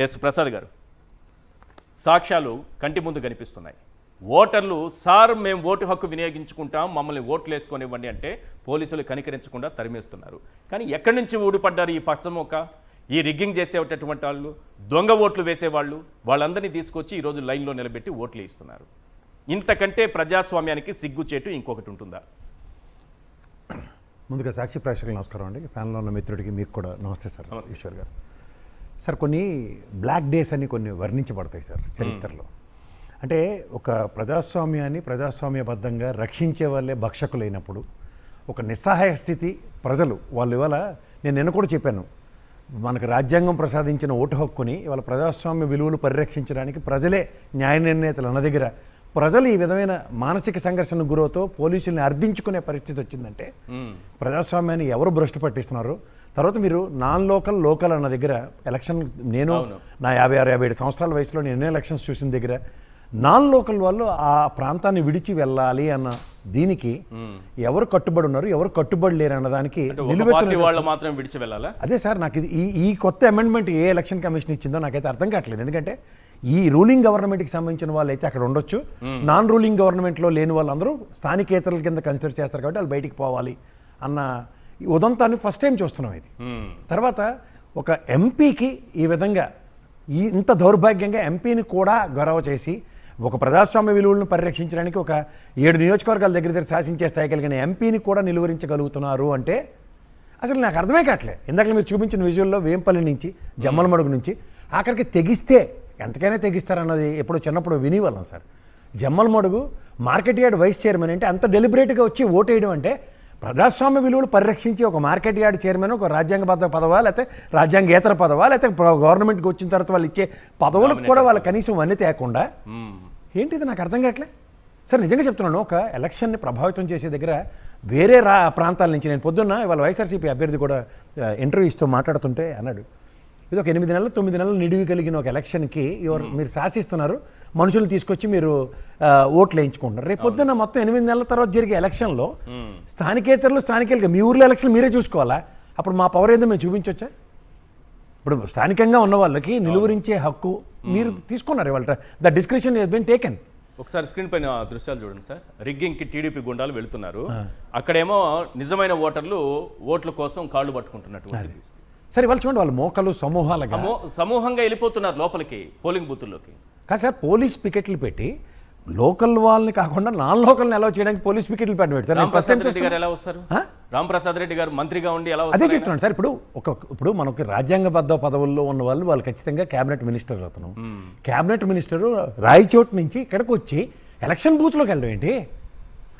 Yes Prasad గారు, సాక్ష్యాలు కంటి ముందు కనిపిస్తున్నాయి. ఓటర్లు సార్ మేము ఓటు హక్కు వినియోగించుకుంటాం, మమ్మల్ని ఓట్లు వేసుకొనివ్వండి అంటే పోలీసులు కనికరించకుండా తరిమేస్తున్నారు. కానీ ఎక్కడి నుంచి ఊడిపడ్డారు ఈ పచ్చమొక్క? ఈ రిగ్గింగ్ చేసేటటువంటి వాళ్ళు, దొంగ ఓట్లు వేసేవాళ్ళు, వాళ్ళందరినీ తీసుకొచ్చి ఈరోజు లైన్లో నిలబెట్టి ఓట్లు వేస్తున్నారు. ఇంతకంటే ప్రజాస్వామ్యానికి సిగ్గుచేటు ఇంకొకటి ఉంటుందా? ముందుగా సాక్షి ప్రేక్షకులు నమస్కారం అండి. ప్యానల్లో ఉన్న మిత్రుడికి మీకు కూడా నమస్తే సార్. ఈశ్వర్ గారు సార్, కొన్ని బ్లాక్ డేస్ అని కొన్ని వర్ణించబడతాయి సార్ చరిత్రలో. అంటే ఒక ప్రజాస్వామ్యాన్ని ప్రజాస్వామ్యబద్ధంగా రక్షించే వాళ్ళే భక్షకులైనప్పుడు ఒక నిస్సహాయ స్థితి ప్రజలు వాళ్ళు ఇవాళ, నేను నిన్న కూడా చెప్పాను, మనకు రాజ్యాంగం ప్రసాదించిన ఓటు హక్కుని ఇవాళ ప్రజాస్వామ్య విలువలు పరిరక్షించడానికి ప్రజలే న్యాయ నిర్ణేతలు అన్న దగ్గర ప్రజలు ఈ విధమైన మానసిక సంఘర్షణకు గురవుతూ పోలీసుల్ని అర్థించుకునే పరిస్థితి వచ్చిందంటే ప్రజాస్వామ్యాన్ని ఎవరు భ్రష్టు పట్టిస్తున్నారు? తర్వాత మీరు నాన్ లోకల్ లోకల్ అన్న దగ్గర ఎలక్షన్, నేను నా 56-57 సంవత్సరాల వయసులో నేను ఎన్నో ఎలక్షన్స్ చూసిన దగ్గర నాన్ లోకల్ వాళ్ళు ఆ ప్రాంతాన్ని విడిచి వెళ్ళాలి అన్న దీనికి ఎవరు కట్టుబడి ఉన్నారు, ఎవరు కట్టుబడి లేరు అన్నదానికి వాళ్ళు మాత్రం విడిచి వెళ్ళాలా? అదే సార్, నాకు ఇది ఈ కొత్త అమెండ్మెంట్ ఏ ఎలక్షన్ కమిషన్ ఇచ్చిందో నాకైతే అర్థం కావట్లేదు. ఎందుకంటే ఈ రూలింగ్ గవర్నమెంట్కి సంబంధించిన వాళ్ళు అయితే అక్కడ ఉండొచ్చు, నాన్ రూలింగ్ గవర్నమెంట్లో లేని వాళ్ళందరూ స్థానికేతరుల కింద కన్సిడర్ చేస్తారు కాబట్టి వాళ్ళు బయటికి పోవాలి అన్న ఉదంతాన్ని ఫస్ట్ టైం చూస్తున్నాం. ఇది తర్వాత ఒక ఎంపీకి ఈ విధంగా ఇంత దౌర్భాగ్యంగా ఎంపీని కూడా గౌరవ చేసి ఒక ప్రజాస్వామ్య విలువలను పరిరక్షించడానికి ఒక 7 నియోజకవర్గాల దగ్గర శాసించే స్థాయి కలిగిన ఎంపీని కూడా నిలువరించగలుగుతున్నారు అంటే అసలు నాకు అర్థమే కావట్లే. ఇందాక మీరు చూపించిన విజువల్లో వేంపల్లి నుంచి జమ్మలమడుగు నుంచి ఆఖరికి తెగిస్తే ఎంతకైనా తెగిస్తారన్నది ఎప్పుడు చిన్నప్పుడు వినేవాళ్ళం sir. Jammalamadugu market yard vice chairman అంటే అంత డెలిబరేట్గా వచ్చి ఓటేయడం అంటే ప్రజాస్వామ్య విలువలు పరిరక్షించి ఒక మార్కెట్ యార్డ్ చైర్మన్ ఒక రాజ్యాంగబద్ధ పదవా, లేకపోతే రాజ్యాంగేతర పదవా, లేకపోతే గవర్నమెంట్కి వచ్చిన తర్వాత వాళ్ళు ఇచ్చే పదవులకు కూడా వాళ్ళు కనీసం వన్నీ తేకుండా ఏంటిది నాకు అర్థం కావట్లే సార్. నిజంగా చెప్తున్నాను, ఒక ఎలక్షన్ని ప్రభావితం చేసే దగ్గర వేరే ప్రాంతాల నుంచి నేను పొద్దున్న ఇవాళ వైఎస్ఆర్సీపీ అభ్యర్థి కూడా ఇంటర్వ్యూ ఇస్తూ మాట్లాడుతుంటే అన్నాడు, ఇది ఒక 8 నెలలు 9 నెలలు నిడివి కలిగిన ఒక ఎలక్షన్కి మీరు శాసిస్తున్నారు, మనుషులు తీసుకొచ్చి మీరు ఓట్లు వేయించుకుంటున్నారు. రేపు పొద్దున్న మొత్తం 8 నెలల తర్వాత జరిగే ఎలక్షన్లో స్థానికేతరులుగా మీ ఊర్లో ఎలక్షన్ మీరే చూసుకోవాలా? అప్పుడు మా పవర్ ఏందో మేము చూపించవచ్చా? ఇప్పుడు స్థానికంగా ఉన్న వాళ్ళకి నిలువరించే హక్కు మీరు తీసుకున్నారు. ఇవాళ the description has been taken. ఒకసారి స్క్రీన్ పైన దృశ్యాలు చూడండి సార్. రిగ్గింగ్కి టీడీపీ గుండాలు వెళుతున్నారు, అక్కడేమో నిజమైన ఓటర్లు ఓట్ల కోసం కాళ్ళు పట్టుకుంటున్నట్టు సరే. వాళ్ళు చూడండి, వాళ్ళు మోకలు సమూహంగా వెళ్ళిపోతున్నారు లోపలికి పోలింగ్ బూతుల్లోకి. కాదు సార్, పోలీస్ పికెట్లు పెట్టి లోకల్ వాళ్ళని కాకుండా నాన్ లోకల్ని ఎలా చేయడానికి పోలీస్ పికెట్లు పెట్టారు సార్. రామప్రసాద్ రెడ్డి గారు ఎలా వస్తారు? రామప్రసాద్ రెడ్డి గారు మంత్రిగా ఉండి ఎలా వస్తారు? అదే చెప్తున్నాను సార్. ఇప్పుడు మనకి రాజ్యాంగబద్ధ పదవుల్లో ఉన్న వాళ్ళు ఖచ్చితంగా క్యాబినెట్ మినిస్టర్ అవుతున్నాం. క్యాబినెట్ మినిస్టర్ రాయచోటు నుంచి ఇక్కడికి వచ్చి ఎలక్షన్ బూత్లోకి వెళ్ళడం ఏంటి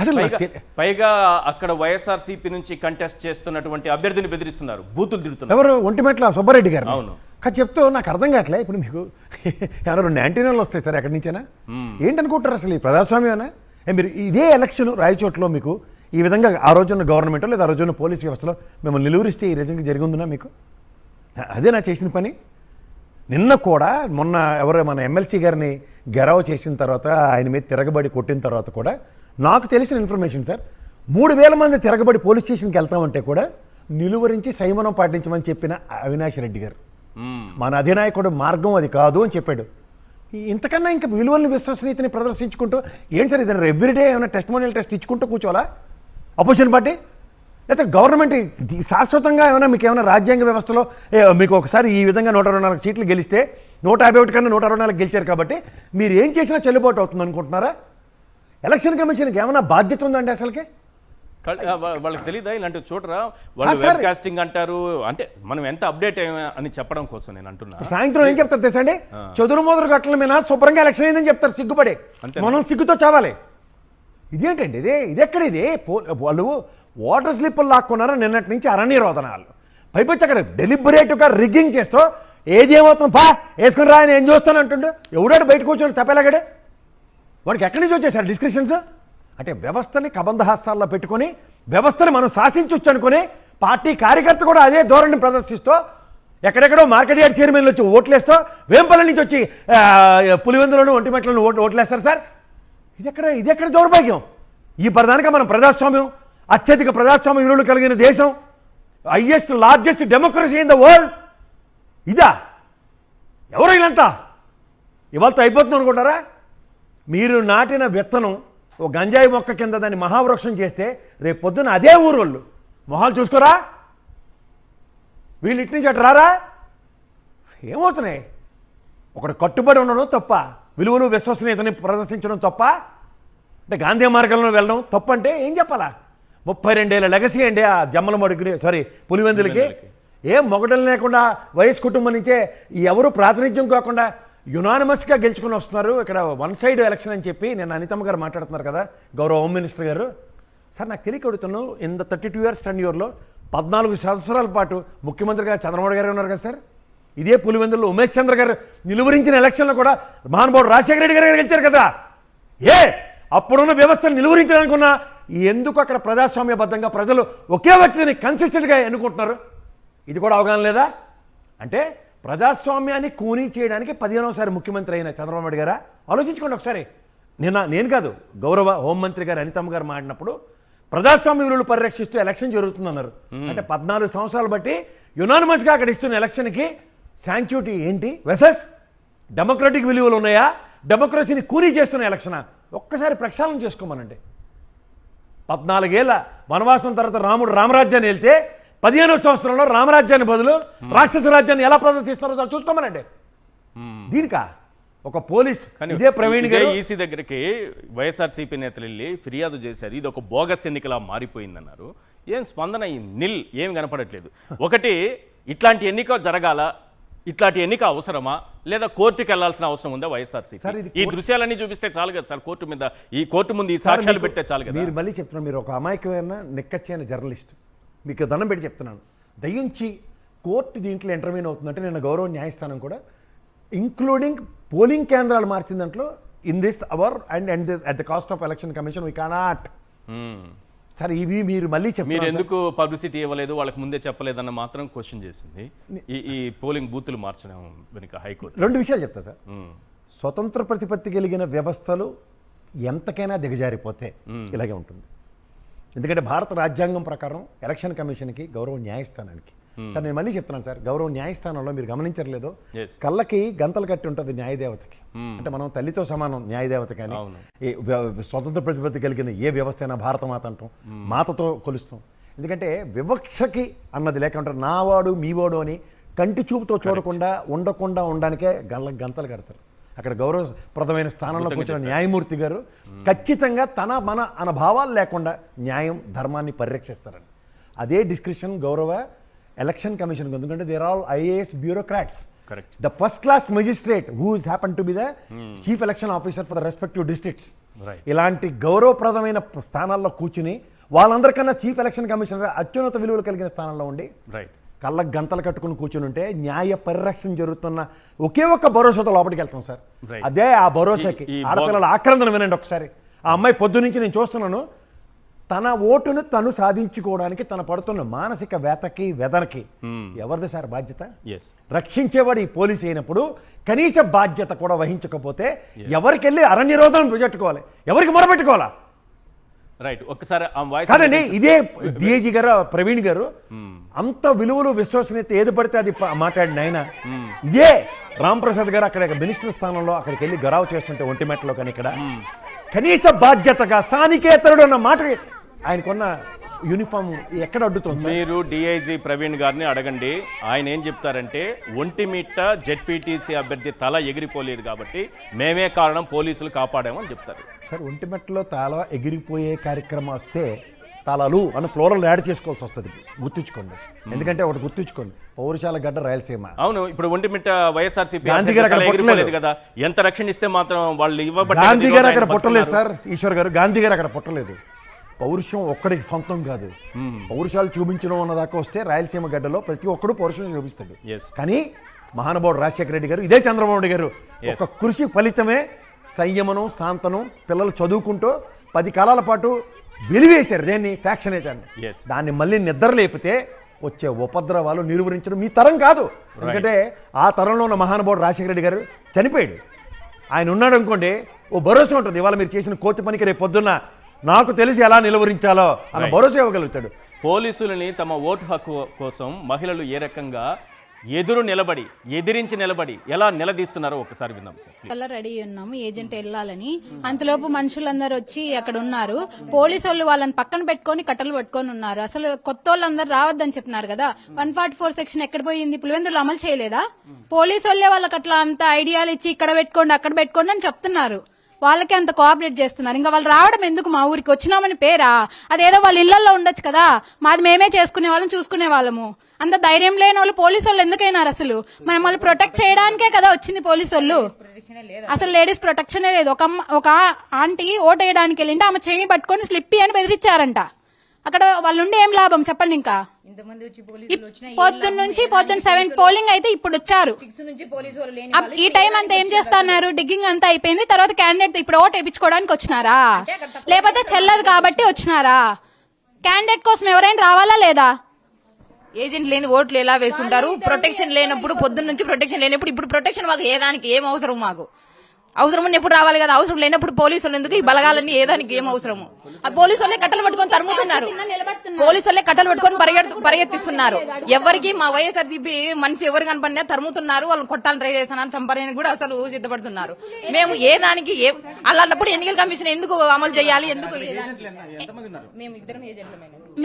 అసలు? పైగా అక్కడ వైఎస్ఆర్సీపీ నుంచి కంటెస్ట్ చేస్తున్నటువంటి అభ్యర్థిని బెదిరిస్తున్నారు, బూతులు తిడుతున్నారు. ఎవరు? ఒంటిమెట్ల సుబ్బారెడ్డి గారు. అవును. చెప్తూ నాకు అర్థం కావట్లే. ఇప్పుడు మీకు ఎవరో 2 యాంటీనాలు వస్తాయి సార్ ఎక్కడి నుంచైనా. ఏంటనుకుంటారు అసలు ఈ ప్రజాస్వామ్యమేనా? మీరు ఇదే ఎలక్షన్ రాయచోట్లో మీకు ఈ విధంగా ఆ రోజున గవర్నమెంట్లో లేదా ఆ రోజున పోలీస్ వ్యవస్థలో మిమ్మల్ని నిలువరిస్తే ఈ రకంగా జరిగిందినా మీకు? అదే నా చేసిన పని. నిన్న కూడా మొన్న మన ఎమ్మెల్సీ గారిని గెరావ్ చేసిన తర్వాత ఆయన మీద తిరగబడి కొట్టిన తర్వాత కూడా నాకు తెలిసిన ఇన్ఫర్మేషన్ సార్, 3000 మంది తిరగబడి పోలీస్ స్టేషన్కి వెళ్తామంటే కూడా నిలువరించి సంయమనం పాటించమని చెప్పిన అవినాష్ రెడ్డి గారు, మన అధినాయకుడు మార్గం అది కాదు అని చెప్పాడు. ఇంతకన్నా ఇంకా విలువల్ని విశ్వసనీయతని ప్రదర్శించుకుంటూ ఏం సార్ ఇది? ఎవ్రీడే ఏమైనా టెస్టిమోనియల్ టెస్ట్ ఇచ్చుకుంటూ కూర్చోవాలా అపోజిషన్ పార్టీ? లేకపోతే గవర్నమెంట్ శాశ్వతంగా ఏమైనా మీకు ఏమైనా రాజ్యాంగ వ్యవస్థలో మీకు ఒకసారి ఈ విధంగా 124 సీట్లు గెలిస్తే 151 కన్నా 124 గెలిచారు కాబట్టి మీరు ఏం చేసినా చెల్లుబాటు అవుతుంది అనుకుంటున్నారా? ఎలక్షన్ కమిషన్కి ఏమైనా బాధ్యత ఉందండి అసలుకి? వాళ్ళకి తెలీదా ఇలాంటివి చూడరా? వాళ్ళు వెబ్ కాస్టింగ్ అంటారు. అంటే మనం ఎంత అప్డేట్ అని చెప్పడం కోసం నేను అంటున్నా. సాయంత్రం ఏం చెప్తారు తెలుసండి? చదురు మొదలు గట్ల మీద శుభ్రంగా ఎలక్షన్ అయిందని చెప్తారు సిగ్గుపడి. మనం సిగ్గుతో చావాలి. ఇదేంటండి ఇది ఎక్కడ? ఇది వాళ్ళు వాటర్ స్లిప్పులు లాక్కున్నారో నిన్నటి నుంచి అరణ్య రోదనాలు పైపచ్చి అక్కడ డెలిబరేట్గా రిగ్గింగ్ చేస్తూ ఏమవుతుంది పా వేసుకుని రా నేను ఏం చూస్తాను అంటుండే. ఎవడాడు బయటకు వచ్చాడు తప్పేలాగాడే? వాడికి ఎక్కడి నుంచి వచ్చేసారు డిస్క్రిప్షన్స్? అంటే వ్యవస్థని కబంధహస్తాల్లో పెట్టుకొని వ్యవస్థని మనం శాసించవచ్చు అనుకుని పార్టీ కార్యకర్త కూడా అదే ధోరణిని ప్రదర్శిస్తూ ఎక్కడెక్కడో మార్కెట్ యార్డ్ చైర్మన్లు వచ్చి ఓట్లేస్తూ వేంపల్లి నుంచి వచ్చి పులివెందులను ఒంటిమెట్లను ఓట్లేస్తారు సార్. ఇది ఎక్కడ దౌర్భాగ్యం? ఈ ప్రధానంగా మనం ప్రజాస్వామ్యం, అత్యధిక ప్రజాస్వామ్య విలువలు కలిగిన దేశం, largest democracy in the world, ఇదా? ఎవరో ఎంత ఇవాళతో అయిపోతుంది అనుకుంటారా? మీరు నాటిన విత్తనం ఓ గంజాయి మొక్క కింద దాన్ని మహావృక్షం చేస్తే రేపు పొద్దున అదే ఊరోళ్ళు మొహాలు చూసుకోరా? వీళ్ళు ఇటు నుంచి అటు రారా? ఏమవుతున్నాయి? ఒకటి కట్టుబడి ఉండడం తప్ప, విలువలు విశ్వసనీయతని ప్రదర్శించడం తప్ప, అంటే గాంధీ మార్గంలో వెళ్ళడం తప్ప అంటే ఏం చెప్పాలా? 32 ఏళ్ళ లెగసీ అండి ఆ జమ్మల మడుగురి పులివెందులకి. ఏం మొగటం లేకుండా వైఎస్ కుటుంబం నుంచే ఎవరు ప్రాతినిధ్యం కాకుండా యునానిమస్గా గెలుచుకుని వస్తున్నారు. ఇక్కడ వన్ సైడ్ ఎలక్షన్ అని చెప్పి నేను అనితమ్మ గారు మాట్లాడుతున్నారు కదా, గౌరవ హోమ్ మినిస్టర్ గారు. సార్ నాకు తెలియక అడుగుతున్నాను, ఇన్ ద 32 years టెన్యూర్లో 14 సంవత్సరాల పాటు ముఖ్యమంత్రిగా చంద్రబాబు గారు ఉన్నారు కదా సార్. ఇదే పులివెందుల్లో ఉమేష్ చంద్ర గారు నిలువరించిన ఎలక్షన్లో కూడా మహానుభావుడు రాజశేఖర రెడ్డి గారు గెలిచారు కదా. అప్పుడున్న వ్యవస్థను నిలువరించాలనుకున్నా ఎందుకు అక్కడ ప్రజాస్వామ్యబద్ధంగా ప్రజలు ఒకే వ్యక్తిని కన్సిస్టెంట్గా ఎన్నుకుంటున్నారు? ఇది కూడా అవగాహన లేదా? అంటే ప్రజాస్వామ్యాన్ని కూనీ చేయడానికి 15వసారి ముఖ్యమంత్రి అయిన చంద్రబాబు నాయుడు గారా? ఆలోచించుకోండి ఒకసారి. నేను కాదు, గౌరవ హోంమంత్రి గారు అనితమ్మ గారు మాట్లాడినప్పుడు ప్రజాస్వామ్య విలువలు పరిరక్షిస్తూ ఎలక్షన్ జరుగుతుందన్నారు. అంటే 14 సంవత్సరాలు బట్టి యునానిమస్గా అక్కడ ఇస్తున్న ఎలక్షన్కి శాంక్చుటీ ఏంటి? వెసెస్ డెమోక్రటిక్ విలువలు ఉన్నాయా? డెమోక్రసీని కూనీ చేస్తున్న ఎలక్షనా? ఒక్కసారి ప్రక్షాళన చేసుకోమనండి. 14 ఏళ్ళ వనవాసం తర్వాత రాముడు రామరాజ్యాన్ని వెళ్తే 15వ సంవత్సరంలో రామరాజ్యాన్ని బదులు రాక్షస రాజ్యాన్ని ఎలా ప్రదర్శిస్తున్నారో చూసుకోమనండి. దీనికా ఒక పోలీస్ ఇదే ప్రవీణ్ గారు ఈసీ దగ్గరికి వైఎస్ఆర్సీపీ నేతలు వెళ్ళి ఫిర్యాదు చేశారు, ఇది ఒక బోగస్ ఎన్నికలా మారిపోయిందన్నారు. ఏం స్పందన నిల్, ఏం కనపడట్లేదు. ఒకటి, ఇట్లాంటి ఎన్నిక జరగాల, ఇట్లాంటి ఎన్నిక అవసరమా, లేదా కోర్టుకి వెళ్లాల్సిన అవసరం ఉందా వైఎస్ఆర్సీపీ? ఈ దృశ్యాలన్నీ చూపిస్తే చాలు కదా సార్, కోర్టు ముందు ఈ సాక్ష్యాలు పెడితే చాలు కదా. మీరు మళ్ళీ చెప్తున్నారు, మీరు ఒక అమాయకమైన నిక్కచ్చైన జర్నలిస్ట్, మీకు దండం పెట్టి చెప్తున్నాను, దయించి కోర్టు దీంట్లో ఇంటర్వ్యూన్ అవుతుందంటే నేను గౌరవ న్యాయస్థానం కూడా ఇంక్లూడింగ్ పోలింగ్ కేంద్రాలు మార్చిన దాంట్లో in this hour and at the cost of election commission we cannot. సరే ఇవి మీరు మళ్ళీ మీరు ఎందుకు పబ్లిసిటీ ఇవ్వలేదు, వాళ్ళకి ముందే చెప్పలేదన్న మాత్రం క్వశ్చన్ చేసింది ఈ పోలింగ్ బూతులు మార్చడం వెనుక హైకోర్టు. 2 విషయాలు చెప్తా సార్. స్వతంత్ర ప్రతిపత్తి కలిగిన వ్యవస్థలు ఎంతకైనా దిగజారిపోతే ఇలాగే ఉంటుంది. ఎందుకంటే భారత రాజ్యాంగం ప్రకారం ఎలక్షన్ కమిషన్కి గౌరవ న్యాయస్థానానికి సార్ నేను మళ్ళీ చెప్తున్నాను సార్, గౌరవ న్యాయస్థానంలో మీరు గమనించట్లేదు, కళ్ళకి గంతలు కట్టి ఉంటుంది న్యాయదేవతకి. అంటే మనం తల్లితో సమానం న్యాయదేవత. కానీ స్వతంత్ర ప్రతిపత్తి కలిగిన ఏ వ్యవస్థ అయినా భారతమాత అంటాం, మాతతో కొలుస్తాం. ఎందుకంటే వివక్షకి అన్నది లేకుంటే నావాడు మీవాడు అని కంటి చూపుతో చూడకుండా ఉండడానికే గంతలు కడతారు. అక్కడ గౌరవప్రదమైన స్థానంలో కూర్చున్న న్యాయమూర్తి గారు ఖచ్చితంగా తన మన అన్న భావాలు లేకుండా న్యాయం ధర్మాన్ని పరిరక్షిస్తారని. అదే డిస్క్రిప్షన్ గౌరవ ఎలక్షన్ కమిషన్, ఎందుకంటే they're all IAS bureaucrats. The first class magistrate whose happen to be the chief election officer for the respective districts. ఇలాంటి గౌరవప్రదమైన స్థానాల్లో కూర్చుని వాళ్ళందరికన్నా చీఫ్ ఎలక్షన్ కమిషనర్ అత్యున్నత విలువలు కలిగిన స్థానంలో ఉండి కళ్ళకు గంతలు కట్టుకుని కూర్చుని ఉంటే న్యాయ పరిరక్షణ జరుగుతున్న ఒకే ఒక్క భరోసాతో లోపలికి వెళ్తాం సార్. అదే ఆ భరోసాకి ఆడపిల్లల ఆక్రందన వినండి ఒకసారి. ఆ అమ్మాయి పొద్దు నుంచి నేను చూస్తున్నాను, తన ఓటును తను సాధించుకోవడానికి తన పడుతున్న మానసిక వేతకి వెదనకి ఎవరిది సార్ బాధ్యత? రక్షించేవాడు ఈ పోలీసు అయినప్పుడు కనీస బాధ్యత కూడా వహించకపోతే ఎవరికి వెళ్ళి అరణ్యరోధం పెట్టుకోవాలి, ఎవరికి మొరపెట్టుకోవాలా? రైట్, ఒక్కసారి కాదండి, ఇదే డిఐజీ గారు ప్రవీణ్ గారు అంత విలువలు విశ్వసనీయత ఏది పడితే అది మాట్లాడిన ఆయన, ఇదే రాంప్రసాద్ గారు అక్కడ మినిస్టర్ స్థానంలో అక్కడికి వెళ్ళి గరావు చేస్తుంటే ఒంటిమెట్టలో, కానీ ఇక్కడ కనీస బాధ్యతగా స్థానికేతరుడు అన్న మాట ఆయనకున్న యూనిఫామ్ ఎక్కడ అడ్డుతుంది? మీరు డిఐజీ ప్రవీణ్ గారిని అడగండి, ఆయన ఏం చెప్తారంటే ఒంటిమిట్ట జెడ్పీటీసీ అభ్యర్థి తల ఎగిరిపోలేదు కాబట్టి మేమే కారణం, పోలీసులు కాపాడామని చెప్తారు. సార్ ఒంటిమిట్టలో తల ఎగిరిపోయే కార్యక్రమం వస్తే తలలు అని ప్లోరల్ యాడ్ చేసుకోవాల్సి వస్తుంది, గుర్తుంచుకోండి. ఎందుకంటే ఒకటి గుర్తుంచుకోండి, పౌరుషాల గడ్డ రాయలసీమ. అవును, ఇప్పుడు ఒంటిమిట్ట వైఎస్ఆర్సీపీ కదా, ఎంత రక్షణ ఇస్తే మాత్రం వాళ్ళు ఇవ్వబడి. గాంధీ గారు అక్కడ పుట్టలేదు సార్, ఈశ్వర్ గారు, గాంధీ గారు అక్కడ పుట్టలేదు. పౌరుషం ఒక్కడికి సొంతం కాదు, పౌరుషాలు చూపించడం అన్నదాకా వస్తే రాయలసీమ గడ్డలో ప్రతి ఒక్కడు పౌరుషం చూపిస్తాడు. కానీ మహానుభావుడు రాజశేఖర రెడ్డి గారు, ఇదే చంద్రబాబు నాయుడు గారు ఒక కృషి ఫలితమే సంయమనం, శాంతనం, పిల్లలు చదువుకుంటూ 10 కాలాల పాటు వెలివేశారు దేన్ని, ఫ్యాక్షనేజాన్ని. దాన్ని మళ్ళీ నిద్ర లేపితే వచ్చే ఉపద్రవాలు నిలువరించడం మీ తరం కాదు. ఎందుకంటే ఆ తరంలో ఉన్న మహానుభావుడు రాజశేఖర రెడ్డి గారు చనిపోయాడు, ఆయన ఉన్నాడు అనుకోండి, ఓ భరోసా ఉంటుంది. ఇవాళ మీరు చేసిన కోతి పనికి రేపు పొద్దున్న నాకు తెలిసి ఎలా నిలువరించాలో అన్న భరోసా ఇవ్వగలుగుతాడు. పోలీసులని తమ ఓటు హక్కు కోసం మహిళలు ఏ రకంగా ఎదురు నిలబడి ఎదిరించి నిలబడి ఎలా నిలదీస్తున్నారో ఒకసారి విందాం సార్. అలా రెడీ ఉన్నాము ఏజెంట్ వెళ్ళాలని. అంతలోపు మనుషులందరూ వచ్చి అక్కడ ఉన్నారు. పోలీసు వాళ్ళు వాళ్ళని పక్కన పెట్టుకొని కట్టలు పట్టుకొని ఉన్నారు. అసలు కొత్త వాళ్ళందరూ రావద్దని చెప్పినారు కదా. 144 సెక్షన్ ఎక్కడ పోయింది? పులివెందులు అమలు చేయలేదా? పోలీసు వాళ్ళే వాళ్ళకి అట్లా అంత ఐడియాలు ఇచ్చి ఇక్కడ పెట్టుకోండి అక్కడ పెట్టుకోండి అని చెప్తున్నారు. వాళ్ళకే అంత కోఆపరేట్ చేస్తున్నారు. ఇంకా వాళ్ళు రావడం ఎందుకు? మా ఊరికి వచ్చినామని పేరా? అదేదో వాళ్ళ ఇళ్లలో ఉండొచ్చు కదా. మాది మేమే చేసుకునే వాళ్ళం, చూసుకునే వాళ్ళము. అంత ధైర్యం లేని వాళ్ళు పోలీసు వాళ్ళు ఎందుకైనారు? అసలు మమ్మల్ని ప్రొటెక్ట్ చేయడానికే కదా వచ్చింది పోలీసు వాళ్ళు. అసలు లేడీస్ ప్రొటెక్షనే లేదు. ఒక ఆంటీ ఓటు వేయడానికి వెళ్ళింటే ఆమె చేయి పట్టుకొని స్లిప్పి అని బెదిరించారంట. అక్కడ వాళ్ళుండి ఏం లాభం చెప్పండి? ఇంకా పొద్దున్న 7 పోలింగ్ అయితే ఇప్పుడు వచ్చారు. ఈ టైం అంతా ఏం చేస్తున్నారు? డిగ్గింగ్ అంతా అయిపోయింది. తర్వాత క్యాండిడేట్ ఇప్పుడు ఓటు వేయించుకోవడానికి వచ్చినారా? లేకపోతే చెల్లదు కాబట్టి వచ్చినారా? క్యాండిడేట్ కోసం ఎవరైనా రావాలా లేదా? ఏజెంట్ లేని ఓట్లు ఎలా వేసుకుంటారు? ప్రొటెక్షన్ లేనప్పుడు, పొద్దున్న నుంచి ప్రొటెక్షన్ లేనప్పుడు ఇప్పుడు ప్రొటెక్షన్ మాకు ఏదానికి ఏం అవసరం? మాకు అవసరం ఎప్పుడు రావాలి కదా. అవసరం లేనప్పుడు పోలీసులు ఎందుకు? ఈ బలగాలన్నీ ఏదానికి ఏం అవసరము? ఆ పోలీసు వాళ్ళే కట్టలు పట్టుకొని తరుముతున్నారు. పోలీసు వాళ్ళే కట్టలు పట్టుకొని పరిగెత్తిస్తున్నారు. ఎవరికి మా వైఎస్ఆర్సీపీ మనిషి ఎవరు కనపడినా తరుముతున్నారు. వాళ్ళని కొట్టాలని ట్రై చేస్తున్నారు. చంపడానికి కూడా అసలు సిద్ధపడుతున్నారు. మేము ఏ దానికి అలాంటప్పుడు ఎన్నికల కమిషన్ ఎందుకు అమలు చేయాలి? ఎందుకు?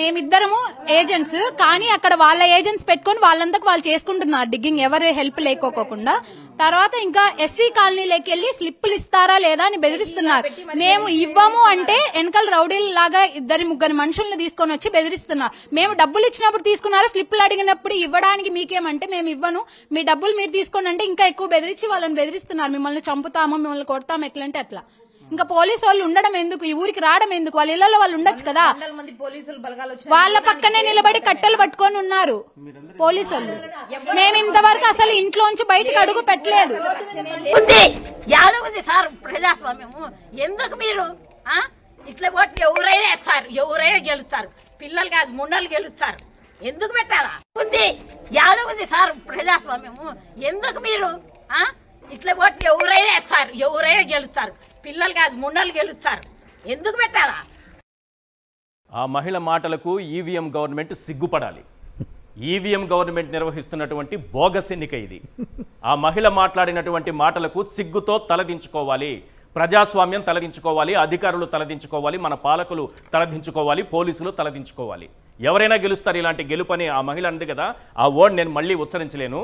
మేమిద్దరము ఏజెంట్స్, కానీ అక్కడ వాళ్ళ ఏజెంట్స్ పెట్టుకొని వాళ్ళంతకు వాళ్ళు చేసుకుంటున్నారు డిగ్గింగ్, ఎవరు హెల్ప్ లేకోకుండా. తర్వాత ఇంకా ఎస్సీ కాలనీలోకి వెళ్ళి స్లిప్పులు ఇస్తారా లేదా అని బెదిరిస్తున్నారు. మేము ఇవ్వము అంటే వెనకాల రౌడీల లాగా 2-3 మనుషుల్ని తీసుకొని వచ్చి బెదిరిస్తున్నారు. మేము డబ్బులు ఇచ్చినప్పుడు తీసుకున్నారు, స్లిప్పులు అడిగినప్పుడు ఇవ్వడానికి మీకేమంటే మేము ఇవ్వను, మీ డబ్బులు మీరు తీసుకోండి అంటే ఇంకా ఎక్కువ బెదిరించి వాళ్ళని బెదిరిస్తున్నారు. మిమ్మల్ని చంపుతాము, మిమ్మల్ని కొడతాము, ఎట్లంటే అట్లా. ఇంకా పోలీసు వాళ్ళు ఉండడం ఎందుకు? ఈ ఊరికి రావడం ఎందుకు? వాళ్ళ ఇళ్లలో వాళ్ళు ఉండొచ్చు కదా. వాళ్ళ పక్కనే నిలబడి కట్టెలు పట్టుకొని ఉన్నారు పోలీసు వాళ్ళు. మేము ఇంతవరకు అసలు ఇంట్లోంచి బయటకు అడుగు పెట్టలేదు. ఉంది సార్ ప్రజాస్వామ్యము. ఎందుకు మీరు ఇట్లా ఓట్లు ఎవరైనా వేస్తారు, ఎవరైనా గెలుస్తారు. పిల్లలు కాదు ముండలు గెలుస్తారు. ఎందుకు పెట్టాలా? ఉంది యాడుంది సార్ ప్రజాస్వామ్యము. ఎందుకు మీరు ఇట్లా ఓట్లు ఎవరైనా వేస్తారు, ఎవరైనా గెలుస్తారు. పిల్లలు కాదు ముండలు గెలుస్తారు. ఎందుకు పెట్టాలా? ఆ మహిళ మాటలకు ఈవీఎం గవర్నమెంట్ సిగ్గుపడాలి. ఈవీఎం గవర్నమెంట్ నిర్వహిస్తున్నటువంటి బోగస్ ఎన్నిక ఇది. ఆ మహిళ మాట్లాడినటువంటి మాటలకు సిగ్గుతో తలదించుకోవాలి. ప్రజాస్వామ్యం తలదించుకోవాలి, అధికారులు తలదించుకోవాలి, మన పాలకులు తలదించుకోవాలి, పోలీసులు తలదించుకోవాలి. ఎవరైనా గెలుస్తారు. ఇలాంటి గెలుపని ఆ మహిళ అంది కదా, ఆ వర్డ్ నేను మళ్ళీ ఉచ్చరించలేను.